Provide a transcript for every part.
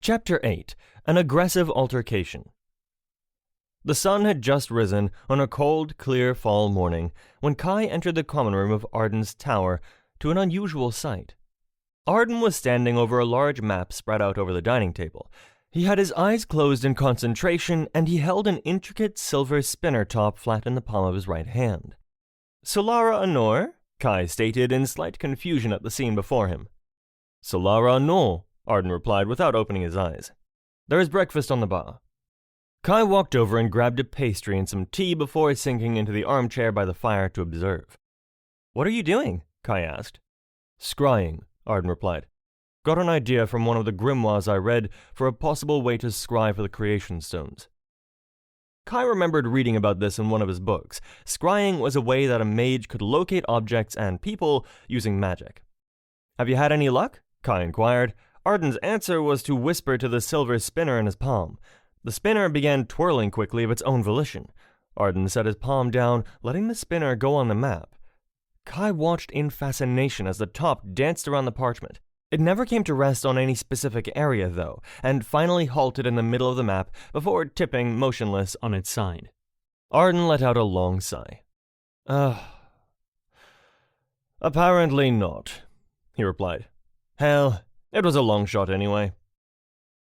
Chapter 8. An Aggressive Altercation. The sun had just risen on a cold, clear fall morning when Kai entered the common room of Arden's tower to an unusual sight. Arden was standing over a large map spread out over the dining table. He had his eyes closed in concentration, and he held an intricate silver spinner top flat in the palm of his right hand. "Solara Anor?" Kai stated in slight confusion at the scene before him. "Solara Anor," Arden replied without opening his eyes. "There is breakfast on the bar." Kai walked over and grabbed a pastry and some tea before sinking into the armchair by the fire to observe. "What are you doing?" Kai asked. "Scrying," Arden replied. "Got an idea from one of the grimoires I read for a possible way to scry for the creation stones." Kai remembered reading about this in one of his books. Scrying was a way that a mage could locate objects and people using magic. "Have you had any luck?" Kai inquired. Arden's answer was to whisper to the silver spinner in his palm. The spinner began twirling quickly of its own volition. Arden set his palm down, letting the spinner go on the map. Kai watched in fascination as the top danced around the parchment. It never came to rest on any specific area, though, and finally halted in the middle of the map before tipping motionless on its side. Arden let out a long sigh. Apparently not," he replied. "Hell, it was a long shot anyway."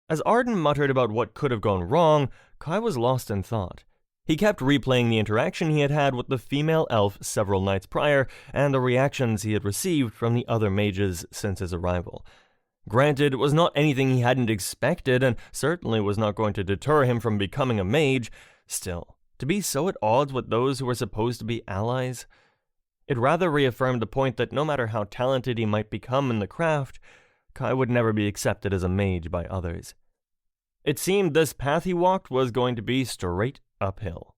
As Arden muttered about what could have gone wrong, Kai was lost in thought. He kept replaying the interaction he had had with the female elf several nights prior and the reactions he had received from the other mages since his arrival. Granted, it was not anything he hadn't expected and certainly was not going to deter him from becoming a mage. Still, to be so at odds with those who were supposed to be allies, it rather reaffirmed the point that no matter how talented he might become in the craft, Kai would never be accepted as a mage by others. It seemed this path he walked was going to be straight uphill.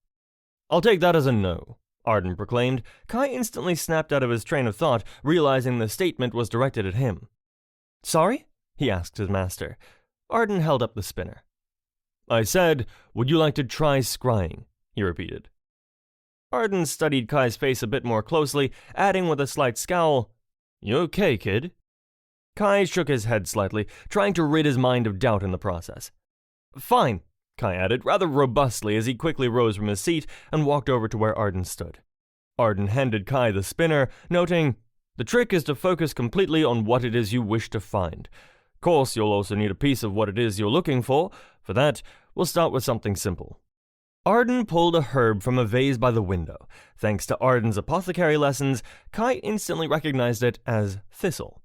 "I'll take that as a no," Arden proclaimed. Kai instantly snapped out of his train of thought, realizing the statement was directed at him. "Sorry?" he asked his master. Arden held up the spinner. "I said, would you like to try scrying?" he repeated. Arden studied Kai's face a bit more closely, adding with a slight scowl, "You okay, kid?" Kai shook his head slightly, trying to rid his mind of doubt in the process. "Fine," Kai added, rather robustly as he quickly rose from his seat and walked over to where Arden stood. Arden handed Kai the spinner, noting, "The trick is to focus completely on what it is you wish to find. Of course, you'll also need a piece of what it is you're looking for. For that, we'll start with something simple." Arden pulled a herb from a vase by the window. Thanks to Arden's apothecary lessons, Kai instantly recognized it as thistle.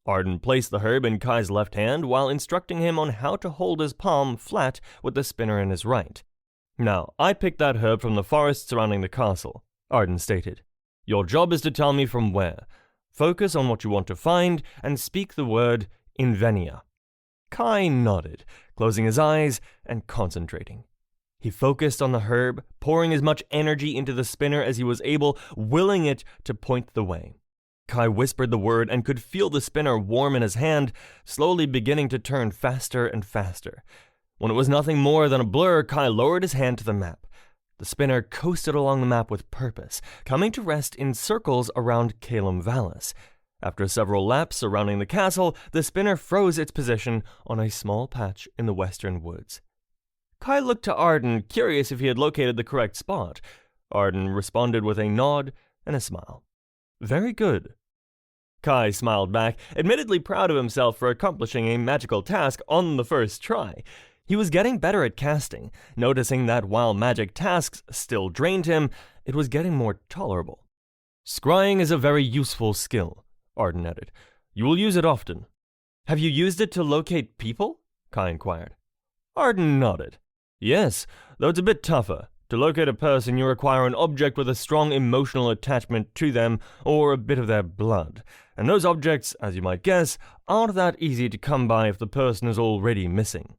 Arden placed the herb in Kai's left hand while instructing him on how to hold his palm flat with the spinner in his right. "Now, I picked that herb from the forest surrounding the castle," Arden stated. "Your job is to tell me from where. Focus on what you want to find and speak the word Invenia." Kai nodded, closing his eyes and concentrating. He focused on the herb, pouring as much energy into the spinner as he was able, willing it to point the way. Kai whispered the word and could feel the spinner warm in his hand, slowly beginning to turn faster and faster. When it was nothing more than a blur, Kai lowered his hand to the map. The spinner coasted along the map with purpose, coming to rest in circles around Calum Vallis. After several laps surrounding the castle, the spinner froze its position on a small patch in the western woods. Kai looked to Arden, curious if he had located the correct spot. Arden responded with a nod and a smile. "Very good." Kai smiled back, admittedly proud of himself for accomplishing a magical task on the first try. He was getting better at casting, noticing that while magic tasks still drained him, it was getting more tolerable. "Scrying is a very useful skill," Arden added. "You will use it often." "Have you used it to locate people?" Kai inquired. Arden nodded. "Yes, though it's a bit tougher. To locate a person, you require an object with a strong emotional attachment to them or a bit of their blood. And those objects, as you might guess, aren't that easy to come by if the person is already missing."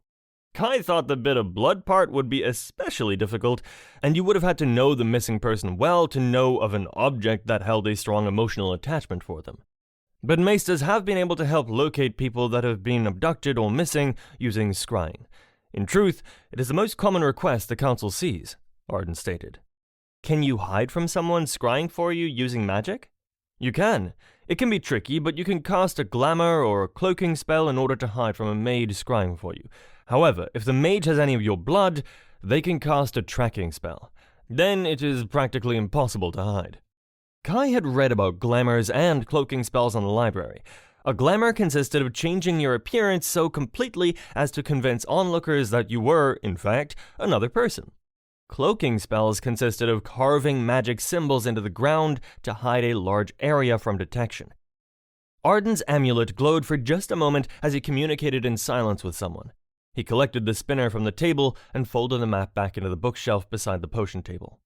Kai thought the bit of blood part would be especially difficult, and you would have had to know the missing person well to know of an object that held a strong emotional attachment for them. But maesters have been able to help locate people that have been abducted or missing using scrying. In truth, it is the most common request the council sees, Arden stated. "Can you hide from someone scrying for you using magic?" "You can. It can be tricky, but you can cast a glamour or a cloaking spell in order to hide from a mage scrying for you. However, if the mage has any of your blood, they can cast a tracking spell. Then it is practically impossible to hide. Kai had read about glamours and cloaking spells in the library. A glamour consisted of changing your appearance so completely as to convince onlookers that you were, in fact, another person. Cloaking spells consisted of carving magic symbols into the ground to hide a large area from detection. Arden's amulet glowed for just a moment as he communicated in silence with someone. He collected the spinner from the table and folded the map back into the bookshelf beside the potion table.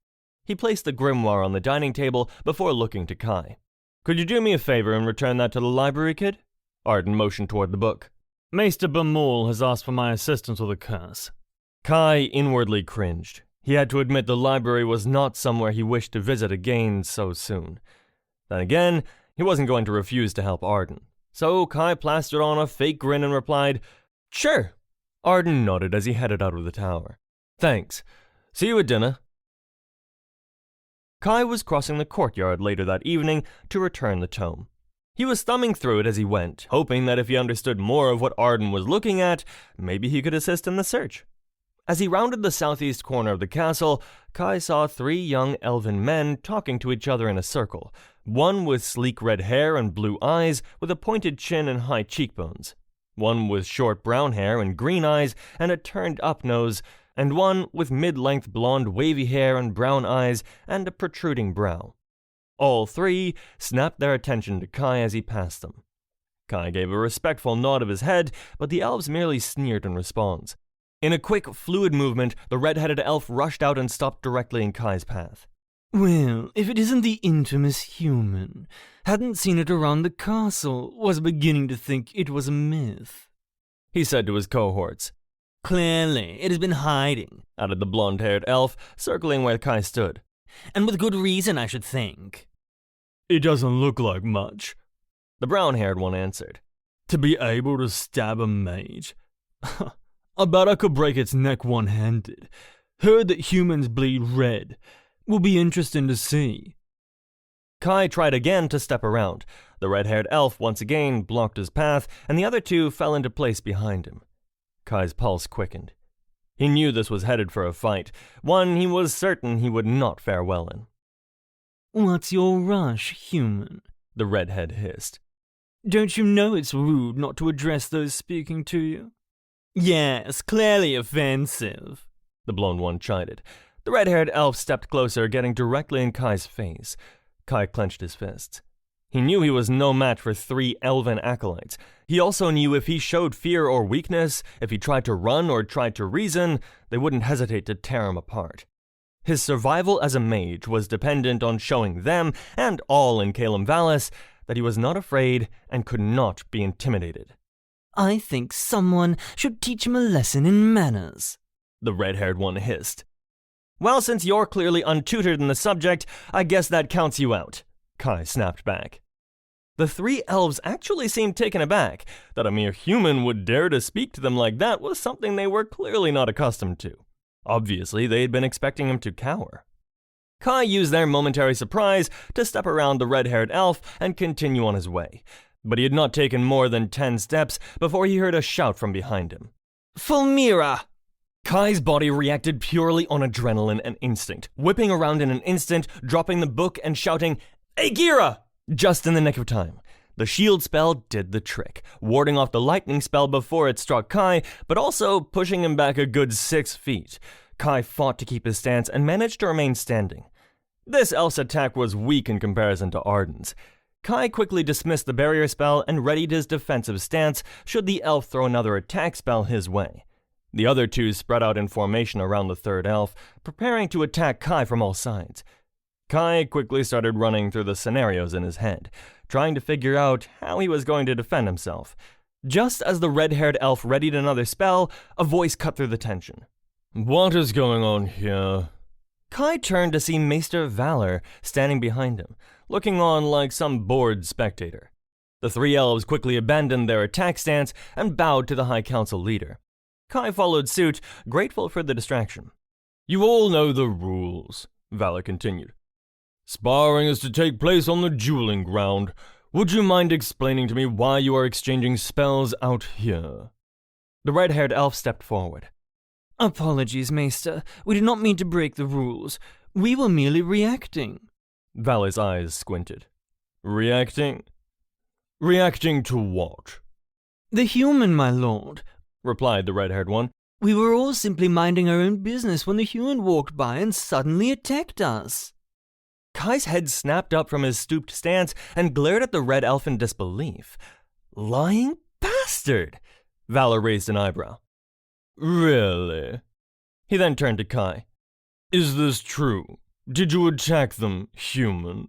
He placed the grimoire on the dining table before looking to Kai. "Could you do me a favor and return that to the library, kid?" Arden motioned toward the book. "Maester Bamul has asked for my assistance with a curse." Kai inwardly cringed. He had to admit the library was not somewhere he wished to visit again so soon. Then again, he wasn't going to refuse to help Arden. So Kai plastered on a fake grin and replied, "Sure." Arden nodded as he headed out of the tower. "Thanks. See you at dinner." Kai was crossing the courtyard later that evening to return the tome. He was thumbing through it as he went, hoping that if he understood more of what Arden was looking at, maybe he could assist in the search. As he rounded the southeast corner of the castle, Kai saw 3 young elven men talking to each other in a circle, one with sleek red hair and blue eyes with a pointed chin and high cheekbones, one with short brown hair and green eyes and a turned-up nose, and one with mid-length blonde wavy hair and brown eyes and a protruding brow. All 3 snapped their attention to Kai as he passed them. Kai gave a respectful nod of his head, but the elves merely sneered in response. In a quick, fluid movement, the red-headed elf rushed out and stopped directly in Kai's path. "Well, if it isn't the infamous human. Hadn't seen it around the castle. Was beginning to think it was a myth," he said to his cohorts. "Clearly, it has been hiding," added the blonde-haired elf, circling where Kai stood. "And with good reason, I should think." "It doesn't look like much," the brown-haired one answered. "To be able to stab a mage. I bet I could break its neck one-handed. Heard that humans bleed red. Will be interesting to see." Kai tried again to step around. The red-haired elf once again blocked his path, and the other 2 fell into place behind him. Kai's pulse quickened. He knew this was headed for a fight, one he was certain he would not fare well in. "What's your rush, human?" the redhead hissed. "Don't you know it's rude not to address those speaking to you?" "Yes, clearly offensive," the blonde one chided. The red-haired elf stepped closer, getting directly in Kai's face. Kai clenched his fists. He knew he was no match for 3 elven acolytes. He also knew if he showed fear or weakness, if he tried to run or tried to reason, they wouldn't hesitate to tear him apart. His survival as a mage was dependent on showing them, and all in Calum Vallis, that he was not afraid and could not be intimidated. "I think someone should teach him a lesson in manners," the red-haired one hissed. "Well, since you're clearly untutored in the subject, I guess that counts you out," Kai snapped back. The 3 elves actually seemed taken aback. That a mere human would dare to speak to them like that was something they were clearly not accustomed to. Obviously, they had been expecting him to cower. Kai used their momentary surprise to step around the red-haired elf and continue on his way. But he had not taken more than 10 steps before he heard a shout from behind him. "Fulmira!" Kai's body reacted purely on adrenaline and instinct, whipping around in an instant, dropping the book and shouting, "Agira!" just in the nick of time. The shield spell did the trick, warding off the lightning spell before it struck Kai, but also pushing him back a good 6 feet. Kai fought to keep his stance and managed to remain standing. This elf's attack was weak in comparison to Arden's. Kai quickly dismissed the barrier spell and readied his defensive stance should the elf throw another attack spell his way. The other 2 spread out in formation around the 3rd elf, preparing to attack Kai from all sides. Kai quickly started running through the scenarios in his head, trying to figure out how he was going to defend himself. Just as the red-haired elf readied another spell, a voice cut through the tension. "What is going on here?" Kai turned to see Maester Valor standing behind him, looking on like some bored spectator. The 3 elves quickly abandoned their attack stance and bowed to the High Council leader. Kai followed suit, grateful for the distraction. "You all know the rules," Valor continued. "Sparring is to take place on the dueling ground. would you mind explaining to me why you are exchanging spells out here? The red-haired elf stepped forward. Apologies, Maester. We did not mean to break the rules. We were merely reacting. Valor's eyes squinted. Reacting? Reacting to what? The human, my lord, replied the red-haired one. We were all simply minding our own business when the human walked by and suddenly attacked us. Kai's head snapped up from his stooped stance and glared at the red elf in disbelief. Lying bastard! Valor raised an eyebrow. Really? He then turned to Kai. Is this true? Did you attack them, human?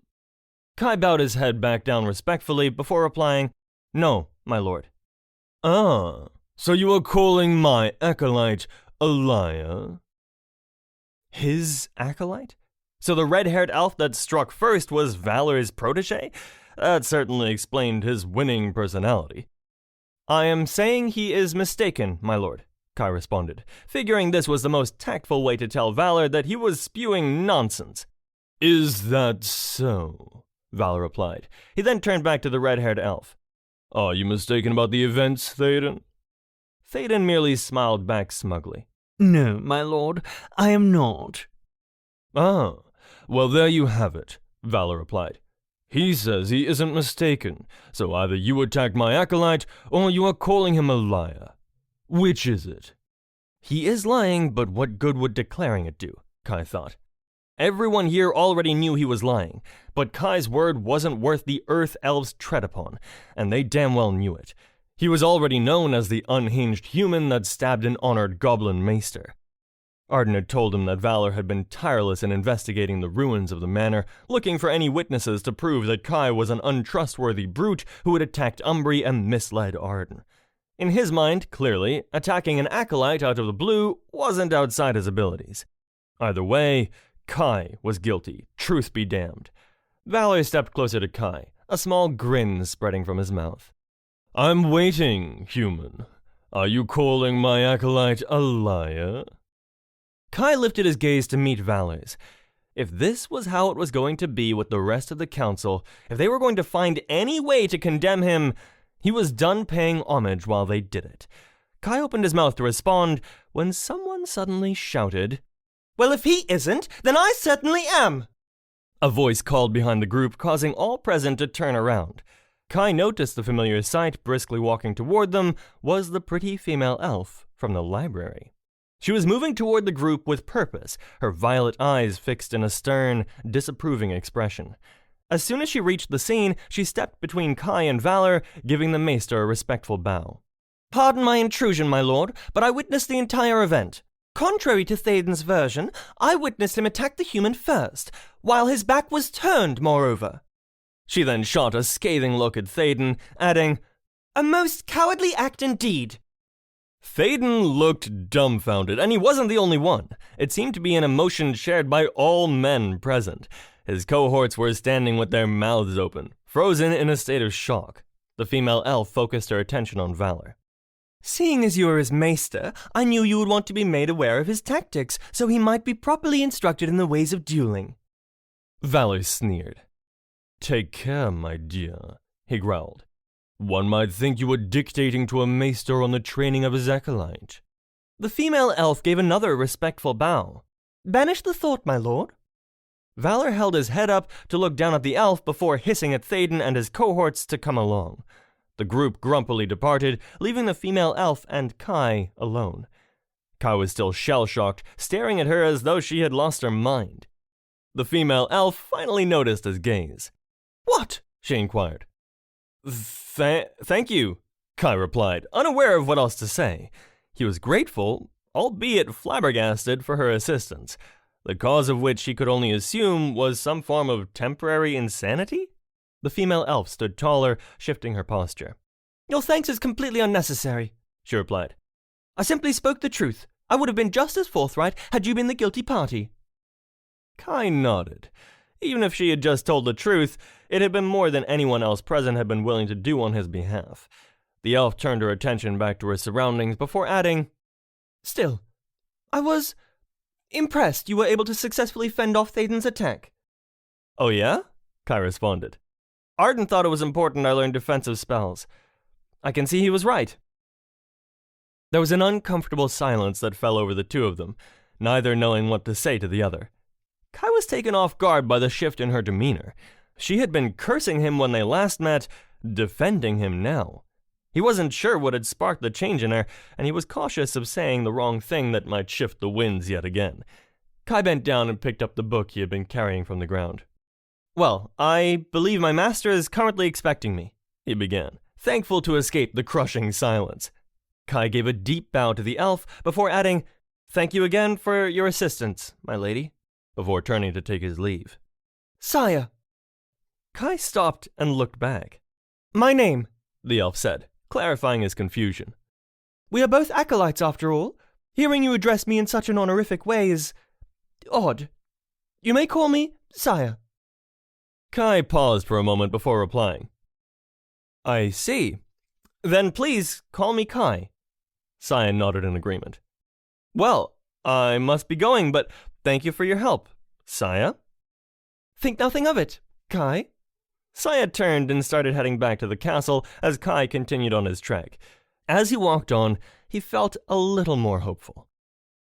Kai bowed his head back down respectfully before replying, No, my lord. Ah, so you are calling my acolyte a liar? His acolyte? So the red-haired elf that struck first was Valor's protege? That certainly explained his winning personality. I am saying he is mistaken, my lord, Kai responded, figuring this was the most tactful way to tell Valor that he was spewing nonsense. Is that so? Valor replied. He then turned back to the red-haired elf. Are you mistaken about the events, Théoden? Théoden merely smiled back smugly. No, my lord, I am not. Ah, well there you have it, Valor replied. He says he isn't mistaken, so either you attacked my acolyte, or you are calling him a liar. Which is it? He is lying, but what good would declaring it do? Kai thought. Everyone here already knew he was lying, but Kai's word wasn't worth the earth elves tread upon, and they damn well knew it. He was already known as the unhinged human that stabbed an honored goblin maester. Arden had told him that Valor had been tireless in investigating the ruins of the manor, looking for any witnesses to prove that Kai was an untrustworthy brute who had attacked Umbree and misled Arden. In his mind, clearly, attacking an acolyte out of the blue wasn't outside his abilities. Either way, Kai was guilty, truth be damned. Valor stepped closer to Kai, a small grin spreading from his mouth. I'm waiting, human. Are you calling my acolyte a liar? Kai lifted his gaze to meet Valor's. If this was how it was going to be with the rest of the council, if they were going to find any way to condemn him, he was done paying homage while they did it. Kai opened his mouth to respond when someone suddenly shouted, Well, if he isn't, then I certainly am! A voice called behind the group, causing all present to turn around. Kai noticed the familiar sight briskly walking toward them was the pretty female elf from the library. She was moving toward the group with purpose, her violet eyes fixed in a stern, disapproving expression. As soon as she reached the scene, she stepped between Kai and Valor, giving the maester a respectful bow. Pardon my intrusion, my lord, but I witnessed the entire event. Contrary to Théoden's version, I witnessed him attack the human first, while his back was turned, moreover. She then shot a scathing look at Théoden, adding, A most cowardly act indeed. Théoden looked dumbfounded, and he wasn't the only one. It seemed to be an emotion shared by all men present. His cohorts were standing with their mouths open, frozen in a state of shock. The female elf focused her attention on Valor. Seeing as you are his maester, I knew you would want to be made aware of his tactics, so he might be properly instructed in the ways of dueling. Valor sneered. Take care, my dear, he growled. One might think you were dictating to a maester on the training of his acolyte. The female elf gave another respectful bow. Banish the thought, my lord. Valor held his head up to look down at the elf before hissing at Théoden and his cohorts to come along. The group grumpily departed, leaving the female elf and Kai alone. Kai was still shell-shocked, staring at her as though she had lost her mind. The female elf finally noticed his gaze. What? She inquired. Thank you, Kai replied, unaware of what else to say. He was grateful, albeit flabbergasted, for her assistance, the cause of which he could only assume was some form of temporary insanity? The female elf stood taller, shifting her posture. Your thanks is completely unnecessary, she replied. I simply spoke the truth. I would have been just as forthright had you been the guilty party. Kai nodded. Even if she had just told the truth, it had been more than anyone else present had been willing to do on his behalf. The elf turned her attention back to her surroundings before adding, Still, I was impressed you were able to successfully fend off Théoden's attack. Oh yeah? Kai responded. Arden thought it was important I learn defensive spells. I can see he was right. There was an uncomfortable silence that fell over the two of them, neither knowing what to say to the other. Kai was taken off guard by the shift in her demeanor. She had been cursing him when they last met, defending him now. He wasn't sure what had sparked the change in her, and he was cautious of saying the wrong thing that might shift the winds yet again. Kai bent down and picked up the book he had been carrying from the ground. "Well, I believe my master is currently expecting me," he began, thankful to escape the crushing silence. Kai gave a deep bow to the elf before adding, "Thank you again for your assistance, my lady," before turning to take his leave. "Sire!" Kai stopped and looked back. "My name," the elf said, clarifying his confusion. "We are both acolytes, after all. Hearing you address me in such an honorific way is odd. You may call me Sire." Kai paused for a moment before replying. "I see. Then please call me Kai." Saya nodded in agreement. "Well, I must be going, but thank you for your help, Saya." "Think nothing of it, Kai." Saya turned and started heading back to the castle as Kai continued on his trek. As he walked on, he felt a little more hopeful.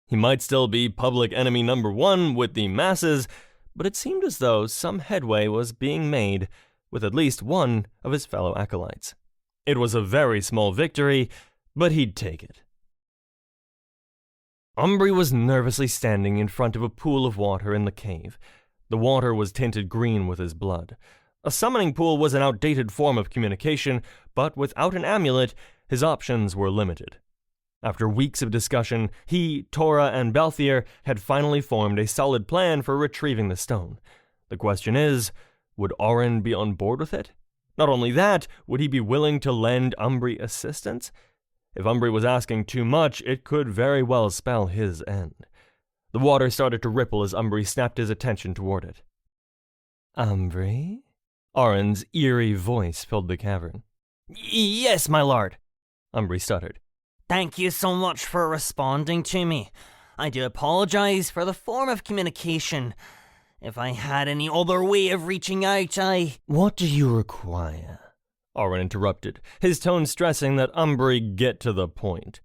He might still be public enemy number one with the masses, but it seemed as though some headway was being made with at least one of his fellow acolytes. It was a very small victory, but he'd take it. Umbree was nervously standing in front of a pool of water in the cave. The water was tinted green with his blood. A summoning pool was an outdated form of communication, but without an amulet, his options were limited. After weeks of discussion, he, Tora, and Balthier had finally formed a solid plan for retrieving the stone. The question is, would Orin be on board with it? Not only that, would he be willing to lend Umbree assistance? If Umbree was asking too much, it could very well spell his end. The water started to ripple as Umbree snapped his attention toward it. "Umbree?" Orin's eerie voice filled the cavern. Yes, my lord," Umbree stuttered. "Thank you so much for responding to me. I do apologize for the form of communication. If I had any other way of reaching out, "What do you require?" Orin interrupted, his tone stressing that Umbree get to the point.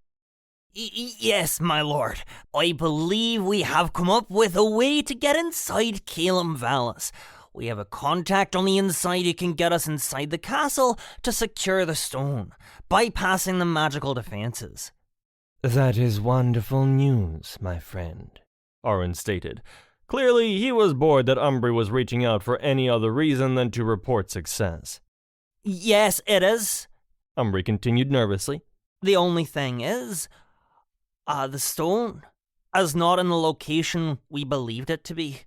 Yes, my lord. I believe we have come up with a way to get inside Calum Vallis. We have a contact on the inside who can get us inside the castle to secure the stone, bypassing the magical defenses." "That is wonderful news, my friend," Orin stated. Clearly, he was bored that Umbree was reaching out for any other reason than to report success. "Yes, it is," Umbree continued nervously. "The only thing is, the stone is not in the location we believed it to be.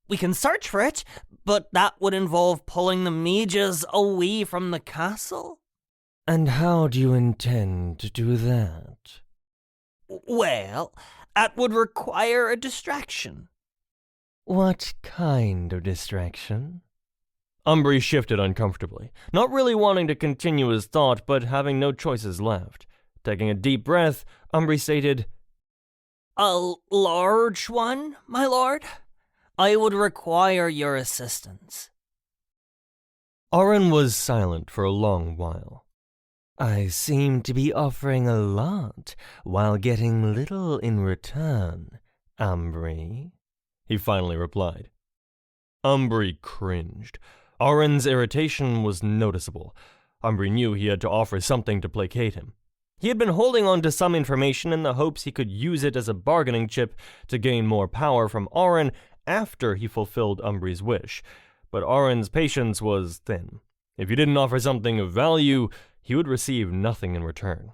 We can search for it, but that would involve pulling the mages away from the castle." "And how do you intend to do that?" "Well, that would require a distraction." "What kind of distraction?" Umbree shifted uncomfortably, not really wanting to continue his thought, but having no choices left. Taking a deep breath, Umbree stated, "A large one, my lord? I would require your assistance." Orin was silent for a long while. "I seem to be offering a lot while getting little in return, Umbree," he finally replied. Umbree cringed. Orin's irritation was noticeable. Umbree knew he had to offer something to placate him. He had been holding on to some information in the hopes he could use it as a bargaining chip to gain more power from Orin after he fulfilled Umbree's wish, but Orin's patience was thin. If he didn't offer something of value, he would receive nothing in return.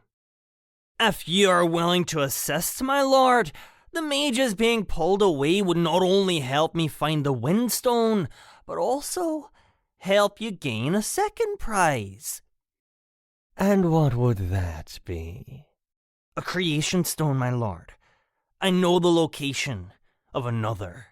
"If you are willing to assist, my lord, the mages being pulled away would not only help me find the Windstone, but also help you gain a second prize." "And what would that be?" "A creation stone, my lord. I know the location of another."